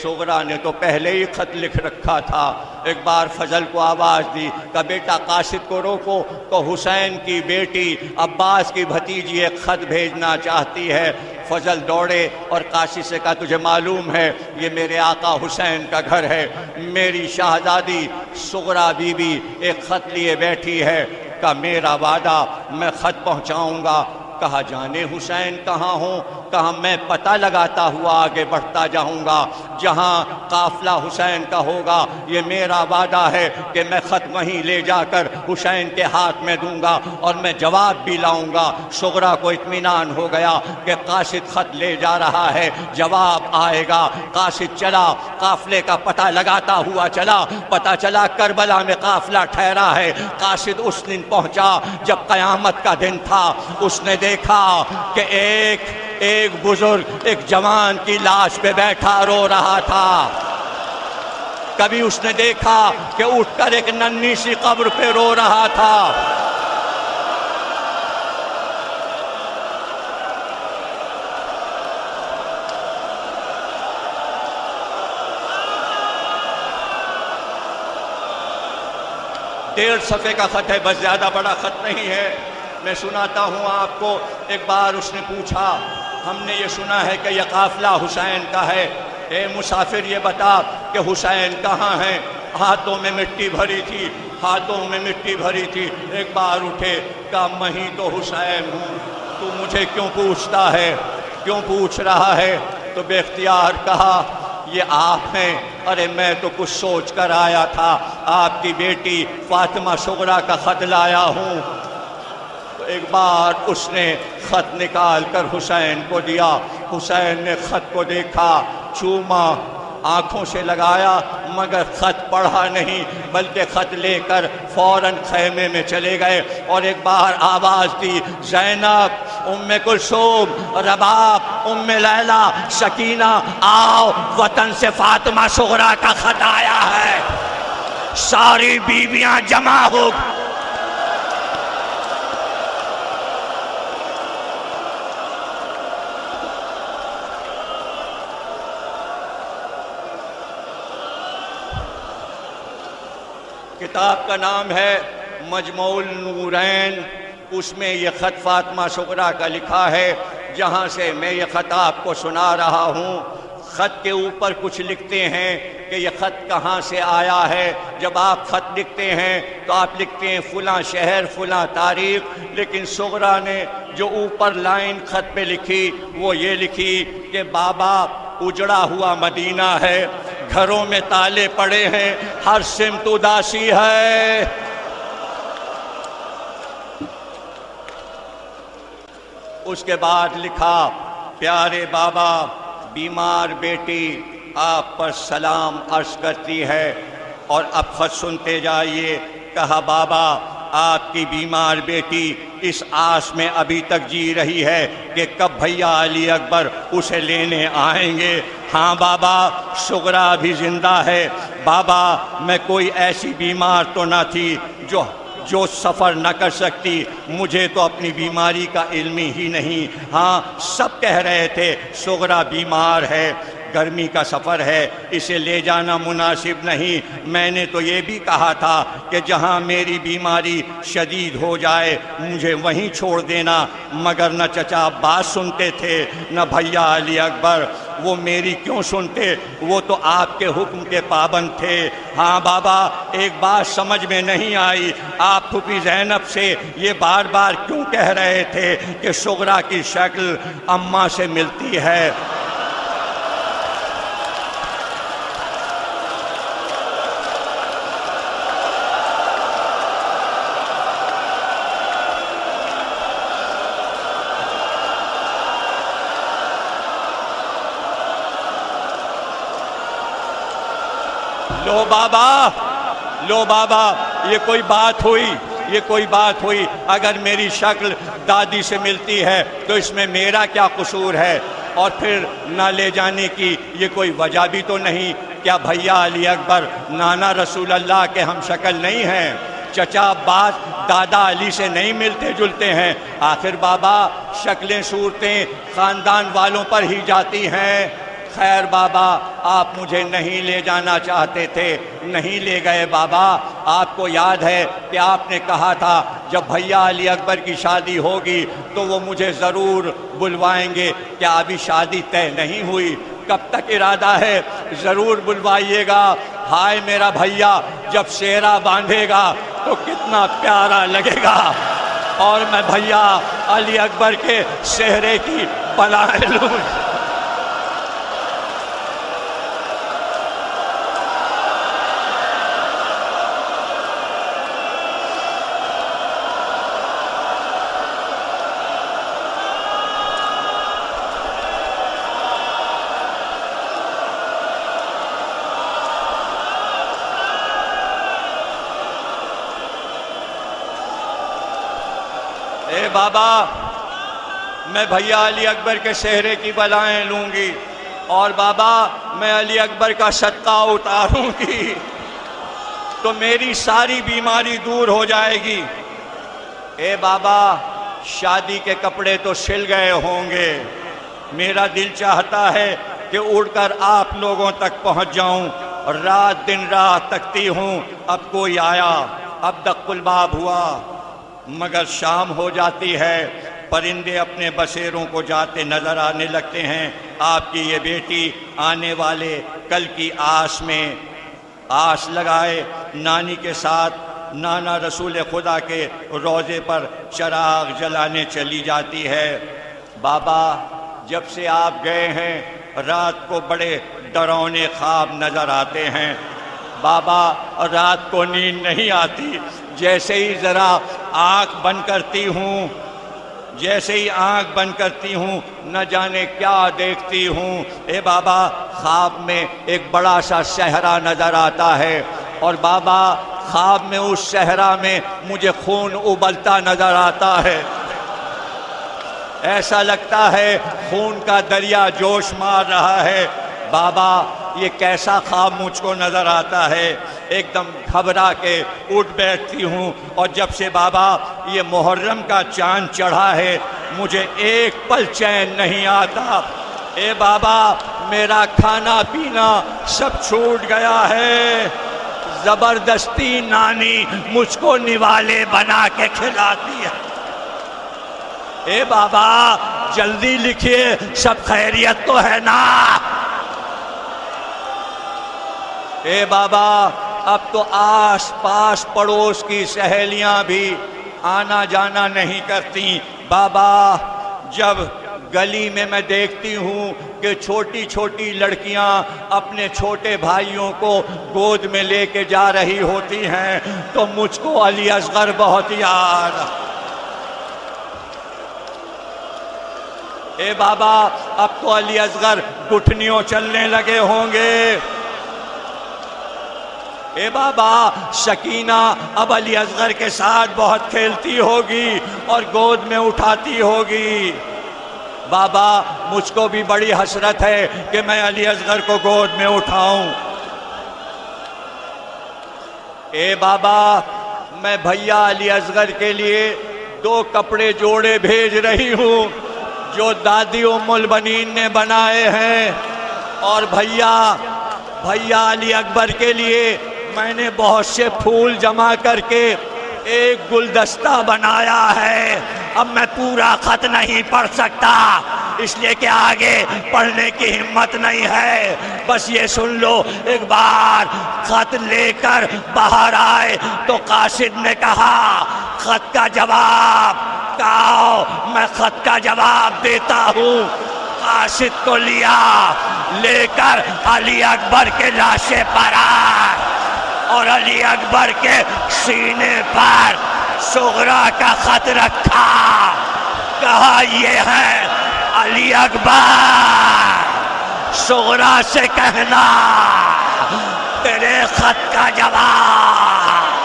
صغرا نے تو پہلے ہی خط لکھ رکھا تھا۔ ایک بار فضل کو آواز دی کہ بیٹا قاصد کو روکو، تو حسین کی بیٹی عباس کی بھتیجی ایک خط بھیجنا چاہتی ہے۔ فضل دوڑے اور قاصد سے کہا تجھے معلوم ہے یہ میرے آقا حسین کا گھر ہے، میری شہزادی صغرا بی بی ایک خط لیے بیٹھی ہے، کہ میرا وعدہ میں خط پہنچاؤں گا۔ کہا جانے حسین کہاں ہوں؟ کہا میں پتہ لگاتا ہوا آگے بڑھتا جاؤں گا، جہاں قافلہ حسین کا ہوگا یہ میرا وعدہ ہے کہ میں خط وہیں لے جا کر حسین کے ہاتھ میں دوں گا اور میں جواب بھی لاؤں گا۔ صغرا کو اطمینان ہو گیا کہ قاصد خط لے جا رہا ہے، جواب آئے گا۔ قاصد چلا، قافلے کا پتہ لگاتا ہوا چلا، پتہ چلا کربلا میں قافلہ ٹھہرا ہے۔ قاصد اس دن پہنچا جب قیامت کا دن تھا، اس نے دیکھا کہ ایک بزرگ ایک جوان کی لاش پہ بیٹھا رو رہا تھا۔ کبھی اس نے دیکھا کہ اٹھ کر ایک ننھی سی قبر پہ رو رہا تھا۔ ڈیڑھ صفحے کا خط ہے، بس زیادہ بڑا خط نہیں ہے، میں سناتا ہوں آپ کو۔ ایک بار اس نے پوچھا ہم نے یہ سنا ہے کہ یہ قافلہ حسین کا ہے، اے مسافر یہ بتا کہ حسین کہاں ہیں؟ ہاتھوں میں مٹی بھری تھی، ہاتھوں میں مٹی بھری تھی۔ ایک بار اٹھے کہا میں ہی تو حسین ہوں، تو مجھے کیوں پوچھتا ہے، کیوں پوچھ رہا ہے؟ تو بے اختیار کہا یہ آپ ہیں؟ ارے میں تو کچھ سوچ کر آیا تھا، آپ کی بیٹی فاطمہ صغرا کا خط لایا ہوں۔ تو ایک بار اس نے خط نکال کر حسین کو دیا، حسین نے خط کو دیکھا، چوما، آنکھوں سے لگایا، مگر خط پڑھا نہیں، بلکہ خط لے کر فوراً خیمے میں چلے گئے اور ایک بار آواز دی زینب، ام کلثوم، رباب، ام لیلہ، سکینہ، آؤ وطن سے فاطمہ صغرا کا خط آیا ہے۔ ساری بیویاں جمع ہو کتاب کا نام ہے مجموع النورین، اس میں یہ خط فاطمہ صغرا کا لکھا ہے، جہاں سے میں یہ خط آپ کو سنا رہا ہوں۔ خط کے اوپر کچھ لکھتے ہیں کہ یہ خط کہاں سے آیا ہے۔ جب آپ خط لکھتے ہیں تو آپ لکھتے ہیں فلاں شہر فلاں تاریخ، لیکن صغرا نے جو اوپر لائن خط پہ لکھی وہ یہ لکھی کہ بابا اجڑا ہوا مدینہ ہے، گھروں میں تالے پڑے ہیں، ہر سمت اداسی ہے۔ اس کے بعد لکھا پیارے بابا، بیمار بیٹی آپ پر سلام عرض کرتی ہے اور اب خط سنتے جائیے۔ کہا بابا آپ کی بیمار بیٹی اس آس میں ابھی تک جی رہی ہے کہ کب بھیا علی اکبر اسے لینے آئیں گے۔ ہاں بابا صغرا بھی زندہ ہے۔ بابا میں کوئی ایسی بیمار تو نہ تھی جو سفر نہ کر سکتی، مجھے تو اپنی بیماری کا علم ہی نہیں۔ ہاں سب کہہ رہے تھے صغرا بیمار ہے، گرمی کا سفر ہے، اسے لے جانا مناسب نہیں۔ میں نے تو یہ بھی کہا تھا کہ جہاں میری بیماری شدید ہو جائے مجھے وہیں چھوڑ دینا، مگر نہ چچا عباس سنتے تھے نہ بھیا علی اکبر۔ وہ میری کیوں سنتے، وہ تو آپ کے حکم کے پابند تھے۔ ہاں بابا ایک بات سمجھ میں نہیں آئی، آپ پھوپھی زینب سے یہ بار بار کیوں کہہ رہے تھے کہ صغرا کی شکل اماں سے ملتی ہے؟ لو بابا یہ کوئی بات ہوئی، یہ کوئی بات ہوئی؟ اگر میری شکل دادی سے ملتی ہے تو اس میں میرا کیا قصور ہے؟ اور پھر نہ لے جانے کی یہ کوئی وجہ بھی تو نہیں۔ کیا بھیا علی اکبر نانا رسول اللہ کے ہم شکل نہیں ہیں؟ چچا عباس دادا علی سے نہیں ملتے جلتے ہیں؟ آخر بابا شکلیں صورتیں خاندان والوں پر ہی جاتی ہیں۔ خیر بابا آپ مجھے نہیں لے جانا چاہتے تھے، نہیں لے گئے بابا۔ آپ کو یاد ہے کہ آپ نے کہا تھا جب بھیا علی اکبر کی شادی ہوگی تو وہ مجھے ضرور بلوائیں گے۔ کیا ابھی شادی طے نہیں ہوئی؟ کب تک ارادہ ہے؟ ضرور بلوائیے گا۔ ہائے میرا بھیا جب سہرا باندھے گا تو کتنا پیارا لگے گا، اور میں بھیا علی اکبر کے سہرے کی بلائیں لوں۔ اے بابا میں بھیا علی اکبر کے سہرے کی بلائیں لوں گی، اور بابا میں علی اکبر کا صدقہ اتاروں گی تو میری ساری بیماری دور ہو جائے گی۔ اے بابا شادی کے کپڑے تو سل گئے ہوں گے، میرا دل چاہتا ہے کہ اڑ کر آپ لوگوں تک پہنچ جاؤں، رات دن رات تکتی ہوں اب کوئی آیا، اب دق الباب ہوا، مگر شام ہو جاتی ہے، پرندے اپنے بسیروں کو جاتے نظر آنے لگتے ہیں۔ آپ کی یہ بیٹی آنے والے کل کی آس میں آس لگائے نانی کے ساتھ نانا رسول خدا کے روضے پر چراغ جلانے چلی جاتی ہے۔ بابا جب سے آپ گئے ہیں رات کو بڑے ڈراؤنے خواب نظر آتے ہیں۔ بابا رات کو نیند نہیں آتی، جیسے ہی ذرا آنکھ بند کرتی ہوں، جیسے ہی آنکھ بند کرتی ہوں نہ جانے کیا دیکھتی ہوں۔ اے بابا خواب میں ایک بڑا سا صحرا نظر آتا ہے، اور بابا خواب میں اس صحرا میں مجھے خون ابلتا نظر آتا ہے، ایسا لگتا ہے خون کا دریا جوش مار رہا ہے۔ بابا یہ کیسا خواب مجھ کو نظر آتا ہے، ایک دم گھبرا کے اٹھ بیٹھتی ہوں، اور جب سے بابا یہ محرم کا چاند چڑھا ہے مجھے ایک پل چین نہیں آتا۔ اے بابا میرا کھانا پینا سب چھوٹ گیا ہے، زبردستی نانی مجھ کو نوالے بنا کے کھلاتی ہے۔ اے بابا جلدی لکھیے سب خیریت تو ہے نا؟ اے بابا اب تو آس پاس پڑوس کی سہیلیاں بھی آنا جانا نہیں کرتی۔ بابا جب گلی میں دیکھتی ہوں کہ چھوٹی چھوٹی لڑکیاں اپنے چھوٹے بھائیوں کو گود میں لے کے جا رہی ہوتی ہیں تو مجھ کو علی اصغر بہت یاد۔ اے بابا اب تو علی اصغر گھٹنیوں چلنے لگے ہوں گے۔ اے بابا سکینہ اب علی اصغر کے ساتھ بہت کھیلتی ہوگی اور گود میں اٹھاتی ہوگی۔ بابا مجھ کو بھی بڑی حسرت ہے کہ میں علی اصغر کو گود میں اٹھاؤں۔ اے بابا میں بھیا علی اصغر کے لیے 2 کپڑے جوڑے بھیج رہی ہوں جو دادی ام البنین نے بنائے ہیں، اور بھیا علی اکبر کے لیے میں نے بہت سے پھول جمع کر کے ایک گلدستہ بنایا ہے۔ اب میں پورا خط نہیں پڑھ سکتا اس لیے کہ آگے پڑھنے کی ہمت نہیں ہے، بس یہ سن لو ایک بار خط لے کر باہر آئے تو قاصد نے کہا خط کا جواب، کہا میں خط کا جواب دیتا ہوں۔ قاصد کو لیا، لے کر علی اکبر کے لاشے پر آئے اور علی اکبر کے سینے پر صغرا کا خط رکھا، کہا یہ ہے علی اکبر، صغرا سے کہنا تیرے خط کا جواب۔